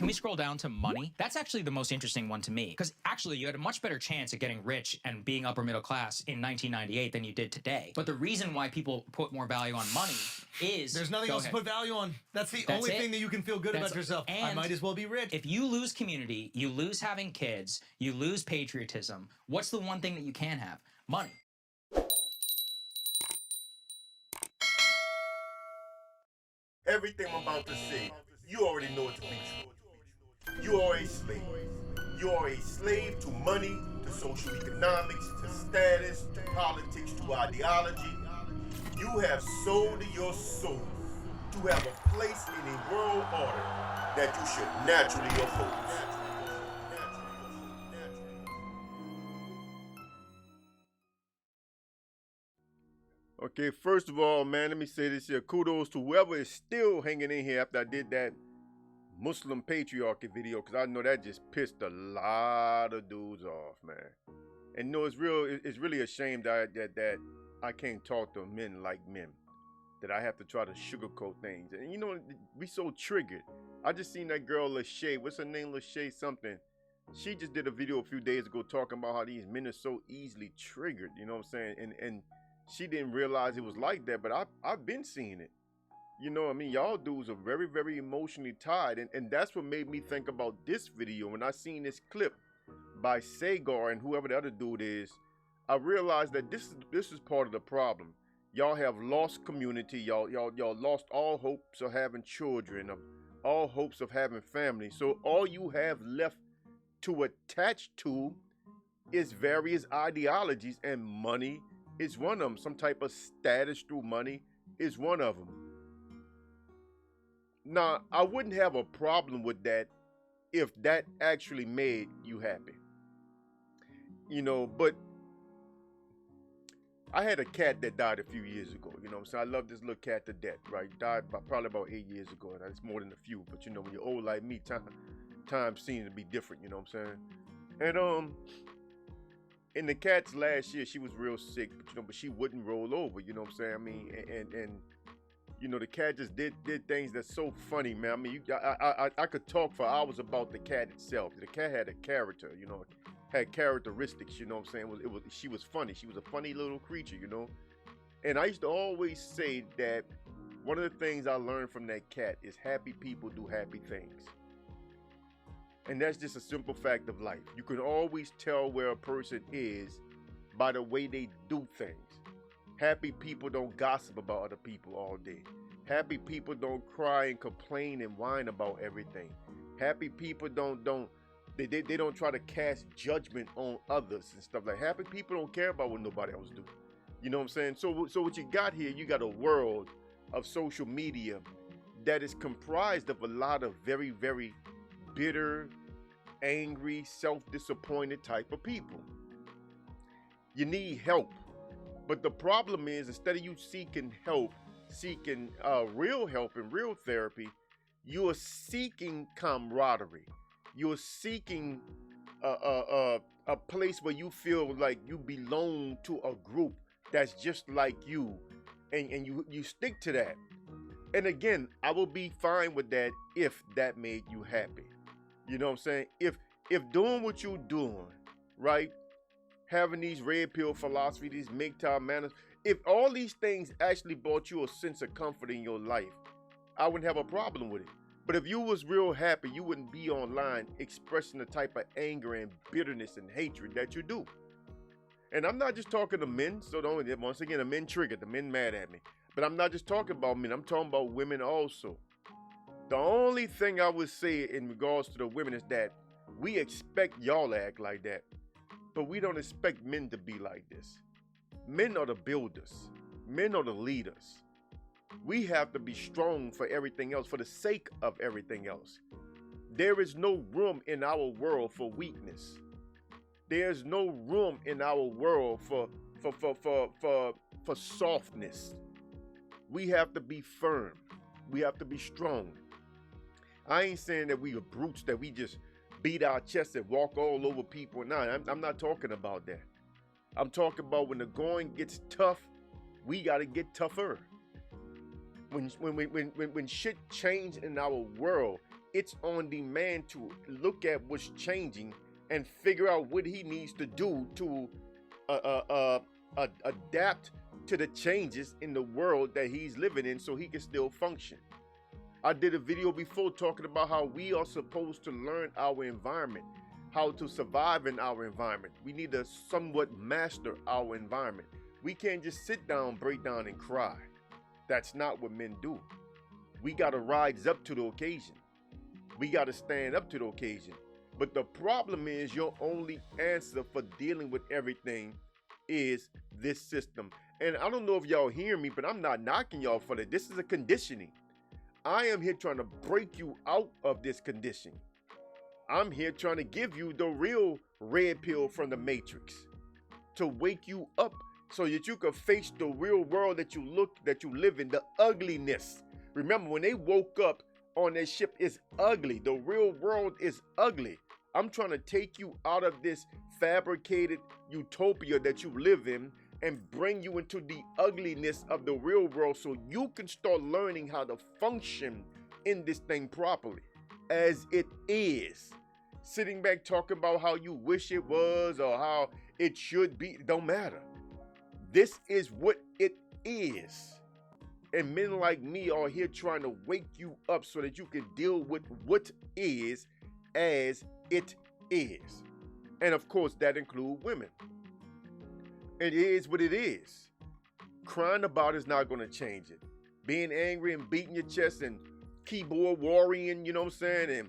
Can we scroll down to money? That's actually the most interesting one to me, because actually you had a much better chance at getting rich and being upper middle class in 1998 than you did today. But the reason why people put more value on money is... There's nothing else to put value on. That's the only thing that you can feel good about yourself. I might as well be rich. If you lose community, you lose having kids, you lose patriotism, what's the one thing that you can have? Money. Everything I'm about to say, you already know it to be true. You are a slave. You are a slave to money, to social economics, to status, to politics, to ideology. You have sold your soul to have a place in a world order that you should naturally oppose. Okay, first of all, man, let me say this here. Kudos to whoever is still hanging in here after I did that Muslim patriarchy video, because I know that just pissed a lot of dudes off, man. And no, it's really a shame that I can't talk to men like men, that I have to try to sugarcoat things. And you know, we so triggered. I just seen that girl Lachey, what's her name, Lachey something. She just did a video a few days ago talking about how these men are so easily triggered, you know what I'm saying? And she didn't realize it was like that, but I've been seeing it. You know what I mean? Y'all dudes are very, very emotionally tied. And that's what made me think about this video. When I seen this clip by Sagar and whoever the other dude is, I realized that this is part of the problem. Y'all have lost community. Y'all lost all hopes of having children, of all hopes of having family. So all you have left to attach to is various ideologies, and money is one of them. Some type of status through money is one of them. Now, I wouldn't have a problem with that if that actually made you happy. You know, but I had a cat that died a few years ago, you know what I'm saying? I love this little cat to death, right? Died probably about 8 years ago, and it's more than a few, but you know, when you're old like me, time seems to be different, you know what I'm saying? And in the cat's last year, she was real sick, but she wouldn't roll over, you know what I'm saying? I mean, and you know, the cat just did things that's so funny, man. I mean, I could talk for hours about the cat itself. The cat had a character, you know, had characteristics, you know what I'm saying? She was funny. She was a funny little creature, you know? And I used to always say that one of the things I learned from that cat is happy people do happy things. And that's just a simple fact of life. You can always tell where a person is by the way they do things. Happy people don't gossip about other people all day. Happy people don't cry and complain and whine about everything. Happy people don't try to cast judgment on others and stuff like that. Happy people don't care about what nobody else do. You know what I'm saying? So what you got here, you got a world of social media that is comprised of a lot of very, very bitter, angry, self-disappointed type of people. You need help. But the problem is, instead of you seeking help, seeking real help and real therapy, you are seeking camaraderie. You're seeking a place where you feel like you belong to a group that's just like you, and you stick to that. And again, I will be fine with that if that made you happy. You know what I'm saying? If doing what you're doing, right? Having these red pill philosophy, these MGTOW manners, if all these things actually brought you a sense of comfort in your life, I wouldn't have a problem with it. But if you was real happy, you wouldn't be online expressing the type of anger and bitterness and hatred that you do. And I'm not just talking to men, so once again, the men triggered, the men mad at me. But I'm not just talking about men, I'm talking about women also. The only thing I would say in regards to the women is that we expect y'all to act like that. But we don't expect men to be like this. Men are the builders. Men are the leaders. We have to be strong for everything else, for the sake of everything else. There is no room in our world for weakness. There's no room in our world for softness. We have to be firm. We have to be strong. I ain't saying that we are brutes, that we just beat our chests and walk all over people. No, I'm not talking about that. I'm talking about when the going gets tough, we got to get tougher. When shit change in our world, it's on the man to look at what's changing and figure out what he needs to do to adapt to the changes in the world that he's living in so he can still function. I did a video before talking about how we are supposed to learn our environment, how to survive in our environment. We need to somewhat master our environment. We can't just sit down, break down, and cry. That's not what men do. We got to rise up to the occasion. We got to stand up to the occasion. But the problem is your only answer for dealing with everything is this system. And I don't know if y'all hear me, but I'm not knocking y'all for that. This is a conditioning. I am here trying to break you out of this condition. I'm here trying to give you the real red pill from the Matrix to wake you up so that you can face the real world that you live in, the ugliness. Remember, when they woke up on that ship, it's ugly. The real world is ugly. I'm trying to take you out of this fabricated utopia that you live in and bring you into the ugliness of the real world so you can start learning how to function in this thing properly as it is. Sitting back talking about how you wish it was or how it should be, it don't matter. This is what it is. And men like me are here trying to wake you up so that you can deal with what is as it is. And of course, that includes women. It is what it is. Crying about is not going to change it. Being angry and beating your chest and keyboard warring, you know what I'm saying, and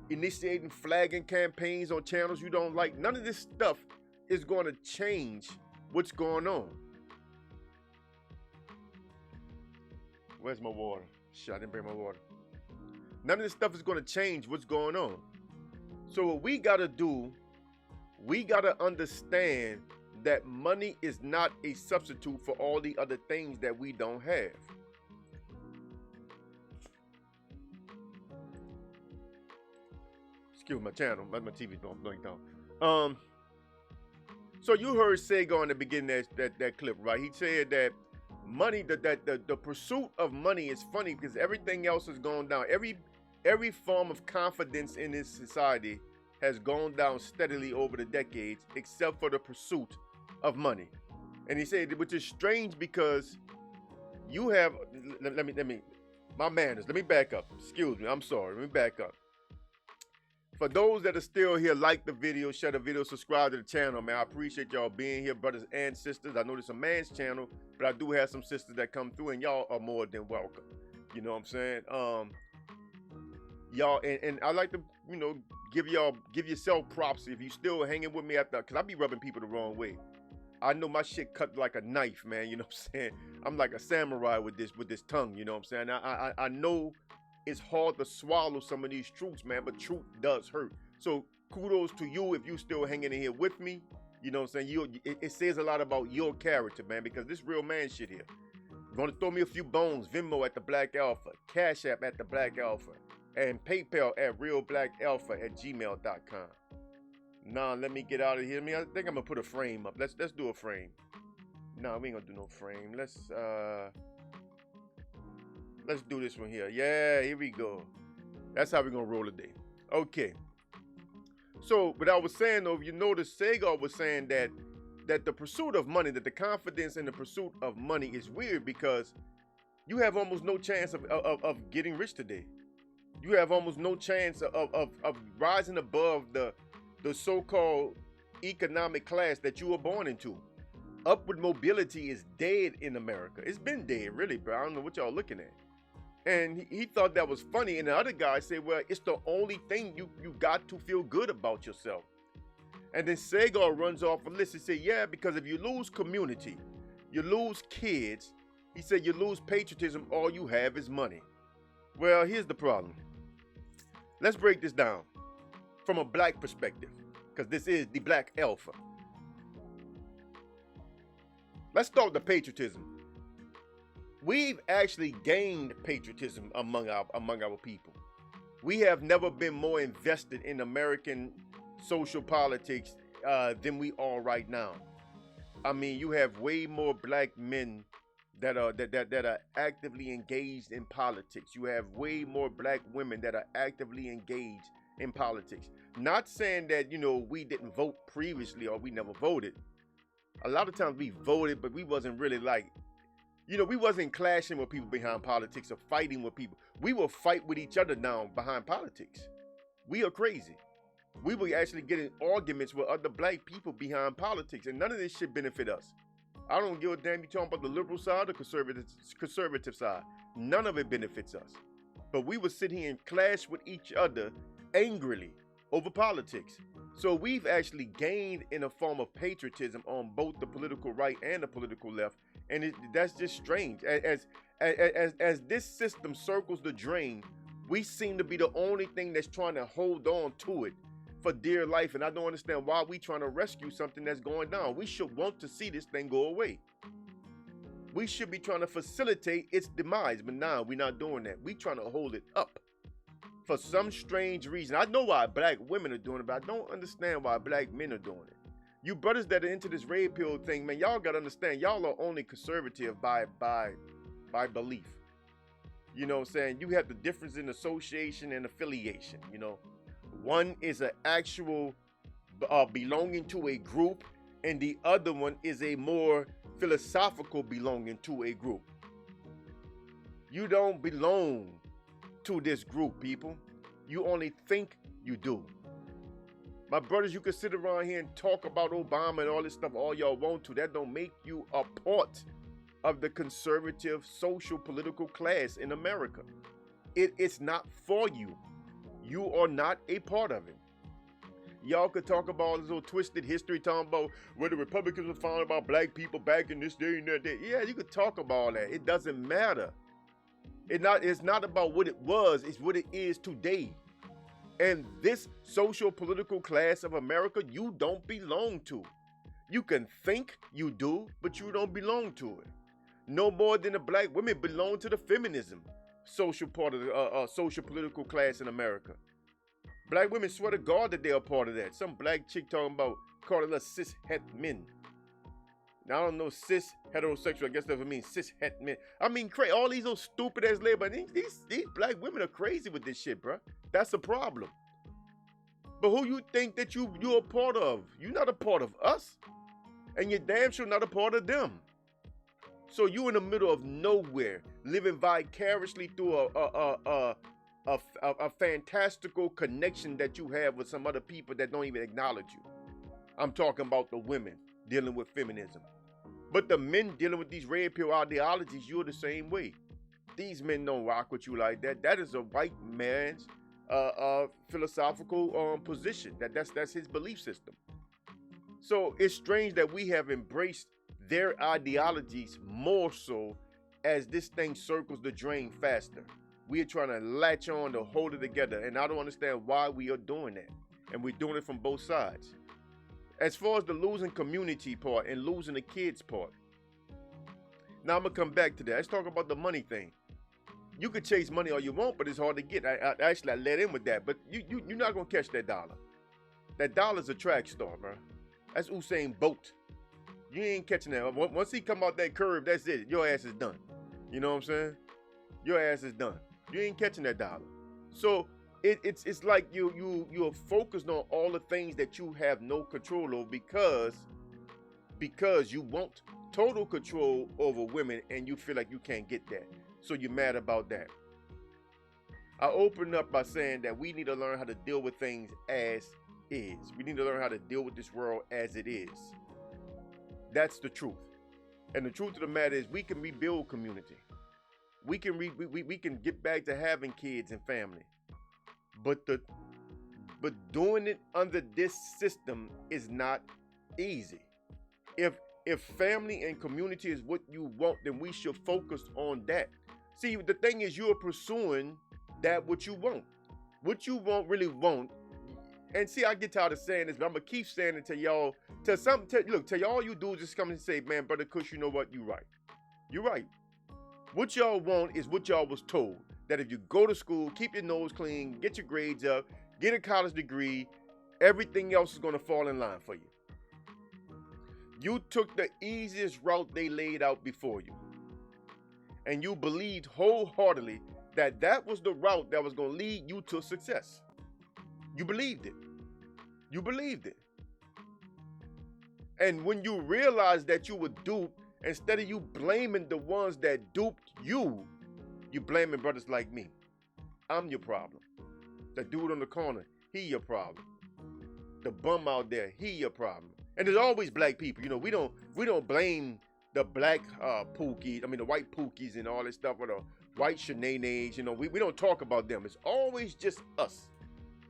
initiating flagging campaigns on channels you don't like, none of this stuff is going to change what's going on. Where's my water? Shit, I didn't bring my water. None of this stuff is going to change what's going on. So what we got to do, we got to understand that money is not a substitute for all the other things that we don't have. Excuse my channel, my TV's blinked out. So you heard Sega in the beginning that clip, right? He said that money, the pursuit of money is funny because everything else has gone down. Every form of confidence in this society has gone down steadily over the decades, except for the pursuit of money. And he said, which is strange because you have, let me, my manners, let me back up. Excuse me, I'm sorry, let me back up. For those that are still here, like the video, share the video, subscribe to the channel, man. I appreciate y'all being here, brothers and sisters. I know this is a man's channel, but I do have some sisters that come through, and y'all are more than welcome. You know what I'm saying? Y'all, and I like to, you know, give yourself props if you still hanging with me because I be rubbing people the wrong way. I know my shit cut like a knife, man. You know what I'm saying? I'm like a samurai with this tongue. You know what I'm saying? I know it's hard to swallow some of these truths, man, but truth does hurt. So kudos to you if you still hanging in here with me. You know what I'm saying? It says a lot about your character, man, because this real man shit here. You want to throw me a few bones? Venmo at the Black Alpha, Cash App at the Black Alpha, and PayPal at realblackalpha@gmail.com. Nah, let me get out of here. I think I'm gonna put a frame up. Let's do a frame. Nah, we ain't gonna do no frame. Let's do this one here. Yeah, here we go. That's how we're gonna roll today. Okay. So, what I was saying though, you notice Sagar was saying that the pursuit of money, that the confidence in the pursuit of money is weird because you have almost no chance of getting rich today. You have almost no chance of rising above the so-called economic class that you were born into. Upward mobility is dead in America. It's been dead, really, bro. I don't know what y'all looking at. And he thought that was funny. And the other guy said, well, it's the only thing you got to feel good about yourself. And then Sagar runs off a list and said, yeah, because if you lose community, you lose kids, he said you lose patriotism, all you have is money. Well, here's the problem. Let's break this down from a black perspective, because this is the Black Alpha. Let's start with the patriotism. We've actually gained patriotism among our people. We have never been more invested in American social politics than we are right now. I mean, you have way more black men that are actively engaged in politics. You have way more black women that are actively engaged in politics. Not saying that, we didn't vote previously or we never voted. A lot of times we voted, but we wasn't really we wasn't clashing with people behind politics or fighting with people. We will fight with each other now behind politics. We are crazy. We were actually getting arguments with other black people behind politics, and none of this shit benefit us. I don't give a damn you talking about the liberal side or conservative side. None of it benefits us. But we would sit here and clash with each other angrily over politics. So we've actually gained in a form of patriotism on both the political right and the political left, and that's just strange. As this system circles the drain, we seem to be the only thing that's trying to hold on to it for dear life, and I don't understand why we trying to rescue something that's going down. We should want to see this thing go away. We should be trying to facilitate its demise, but now we're not doing that. We trying to hold it up for some strange reason. I know why black women are doing it, but I don't understand why black men are doing it. You brothers that are into this red pill thing, man, y'all gotta understand, y'all are only conservative by belief. You know what I'm saying? You have the difference in association and affiliation, One is an actual belonging to a group, and the other one is a more philosophical belonging to a group. You don't belong to this group, people. You only think you do. My brothers, you can sit around here and talk about Obama and all this stuff all y'all want to. That don't make you a part of the conservative social political class in America. It's not for you. You are not a part of it. Y'all could talk about this little twisted history, talking about where the Republicans were found about black people back in this day and that day. Yeah, you could talk about all that. It doesn't matter. It's not about what it was, it's what it is today. And this social political class of America, you don't belong to. You can think you do, but you don't belong to it. No more than the black women belong to the feminism social part of the social political class in America. Black women swear to God that they are part of that. Some black chick talking about calling us cis het men. Now I don't know cis heterosexual. I guess that would mean cis het men. I mean, all these little stupid ass labels. These black women are crazy with this shit, bro. That's the problem. But who you think that you're a part of? You're not a part of us, and you're damn sure not a part of them. So you in the middle of nowhere, living vicariously through a fantastical connection that you have with some other people that don't even acknowledge you. I'm talking about the women dealing with feminism. But the men dealing with these red pill ideologies, you're the same way. These men don't rock with you like that. That is a white man's philosophical position. That's his belief system. So it's strange that we have embraced their ideologies more so as this thing circles the drain faster. We are trying to latch on to hold it together, and I don't understand why we are doing that. And we're doing it from both sides. As far as the losing community part and losing the kids part, now I'm gonna come back to that. Let's talk about the money thing. You could chase money all you want, but it's hard to get. I let in with that, but you're not gonna catch that dollar. That dollar's a track star, bro. That's Usain Bolt. You ain't catching that. Once he come out that curve, that's it. Your ass is done. You know what I'm saying? Your ass is done. You ain't catching that dollar. So it's like you're focused on all the things that you have no control over because you want total control over women and you feel like you can't get that. So you're mad about that. I opened up by saying that we need to learn how to deal with things as is. We need to learn how to deal with this world as it is. That's the truth. And the truth of the matter is we can rebuild community. We can get back to having kids and family. But doing it under this system is not easy. If family and community is what you want, then we should focus on that. See, the thing is you're pursuing that what you want. What you really want. And see, I get tired of saying this, but I'm gonna keep saying it to y'all. Tell y'all you dudes just come and say, man, Brother Kush, you know what? You're right. You're right. What y'all want is what y'all was told. That if you go to school, keep your nose clean, get your grades up, get a college degree, everything else is gonna fall in line for you. You took the easiest route they laid out before you. and you believed wholeheartedly that that was the route that was going to lead you to success. You believed it. You believed it. And when you realize that you were duped, instead of you blaming the ones that duped you, you blaming brothers like me. I'm your problem. The dude on the corner, he your problem. The bum out there, he your problem. And there's always black people. You know, we don't blame the black pookies, the white pookies and all this stuff, or the white shenanigans. You know, we don't talk about them. It's always just us.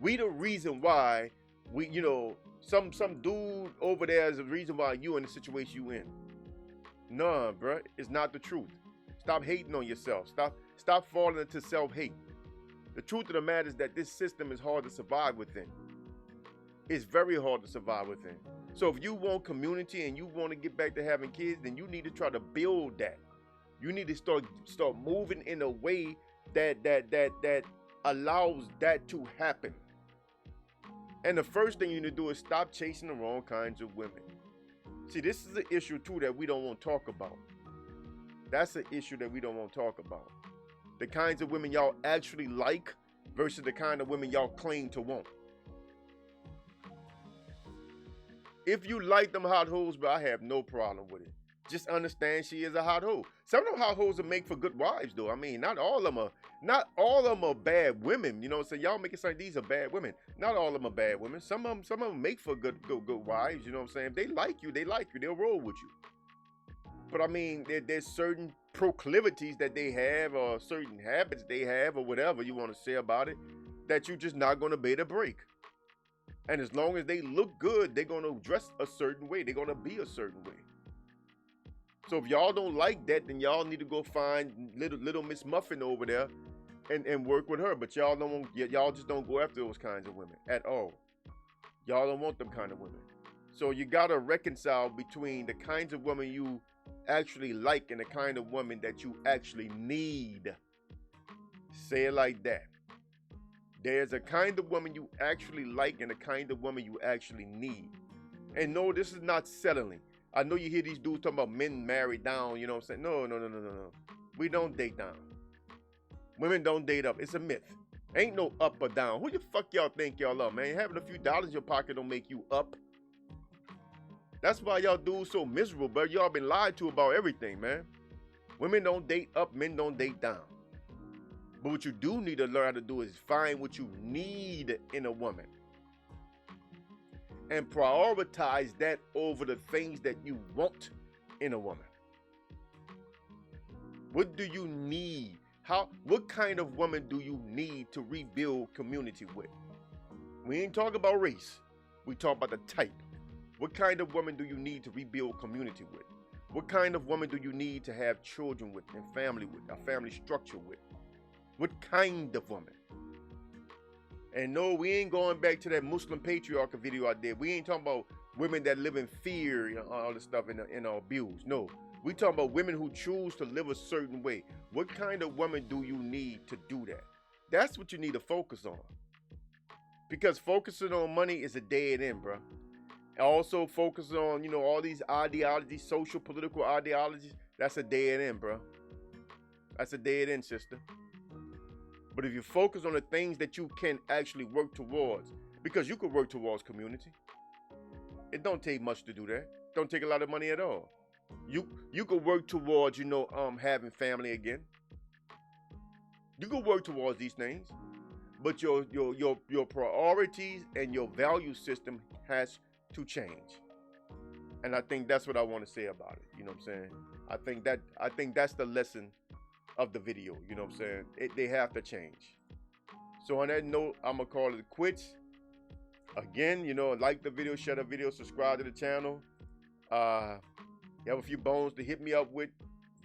We the reason why we, you know, some dude over there is the reason why you in the situation you in. Nah, bruh, it's not the truth. Stop hating on yourself. Stop falling into self-hate. The truth of the matter is that this system is hard to survive within. It's very hard to survive within. So if you want community and you want to get back to having kids, then you need to try to build that. You need to start moving in a way that allows that to happen. And the first thing you need to do is stop chasing the wrong kinds of women. See, this is an issue too that we don't want to talk about. That's an issue that we don't want to talk about. The kinds of women y'all actually like versus the kind of women y'all claim to want. If you like them hot hoes, but I have no problem with it. Just understand she is a hot hoe. Some of them hot hoes will make for good wives, though. I mean, not all of them are bad women. You know, so y'all make it sound like these are bad women. Not all of them are bad women. Some of them make for good wives. You know what I'm saying? If they like you. They'll roll with you. But I mean, there's certain proclivities that they have, or certain habits they have, or whatever you want to say about it, that you're just not going to be able to break. And as long as they look good, they're going to dress a certain way. They're going to be a certain way. So if y'all don't like that, then y'all need to go find little Miss Muffin over there and work with her. But y'all just don't go after those kinds of women at all. Y'all don't want them kind of women. So you got to reconcile between the kinds of women you actually like and the kind of woman that you actually need. Say it like that. There's a kind of woman you actually like and a kind of woman you actually need. And no, this is not settling. I know you hear these dudes talking about men married down, you know what I'm saying? No. We don't date down. Women don't date up. It's a myth. Ain't no up or down. Who the fuck y'all think y'all are, man? Having a few dollars in your pocket don't make you up. That's why y'all dudes so miserable, but y'all been lied to about everything, man. Women don't date up, men don't date down. But what you do need to learn how to do is find what you need in a woman. And prioritize that over the things that you want in a woman. What do you need? What kind of woman do you need to rebuild community with? We ain't talking about race. We talk about the type. What kind of woman do you need to rebuild community with? What kind of woman do you need to have children with and family with, a family structure with? What kind of woman? And no, we ain't going back to that Muslim patriarchal video I did. We ain't talking about women that live in fear, you know, all this stuff and abuse. No, we talking about women who choose to live a certain way. What kind of woman do you need to do that? That's what you need to focus on. Because focusing on money is a dead end, bro. Also focusing on, you know, all these ideologies, social, political ideologies, that's a dead end, bro. That's a dead end, sister. But if you focus on the things that you can actually work towards, because you could work towards community. It don't take much to do that. Don't take a lot of money at all. You could work towards, you know, having family again. You could work towards these things, but your priorities and your value system has to change. And I think that's what I want to say about it. You know what I'm saying? I think that's the lesson of the video. You know what I'm saying? They have to change. So on that note, I'm gonna call it quits. Again, you know, like the video, share the video, subscribe to the channel. You have a few bones to hit me up with.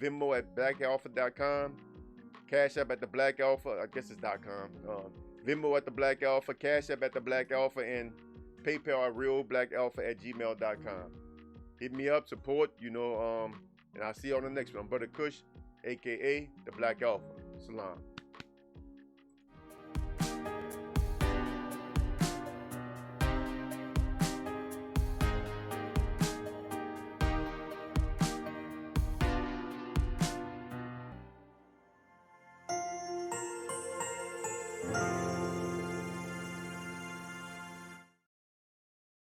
Venmo at blackalpha.com. Cash App at the Black Alpha. I guess it's .com. Venmo at the Black Alpha. Cash App at the Black Alpha. And PayPal at realblackalpha@gmail.com. Hit me up, support, you know, and I'll see you on the next one. I'm Brother Kush, a.k.a. the Black Alpha. Salam.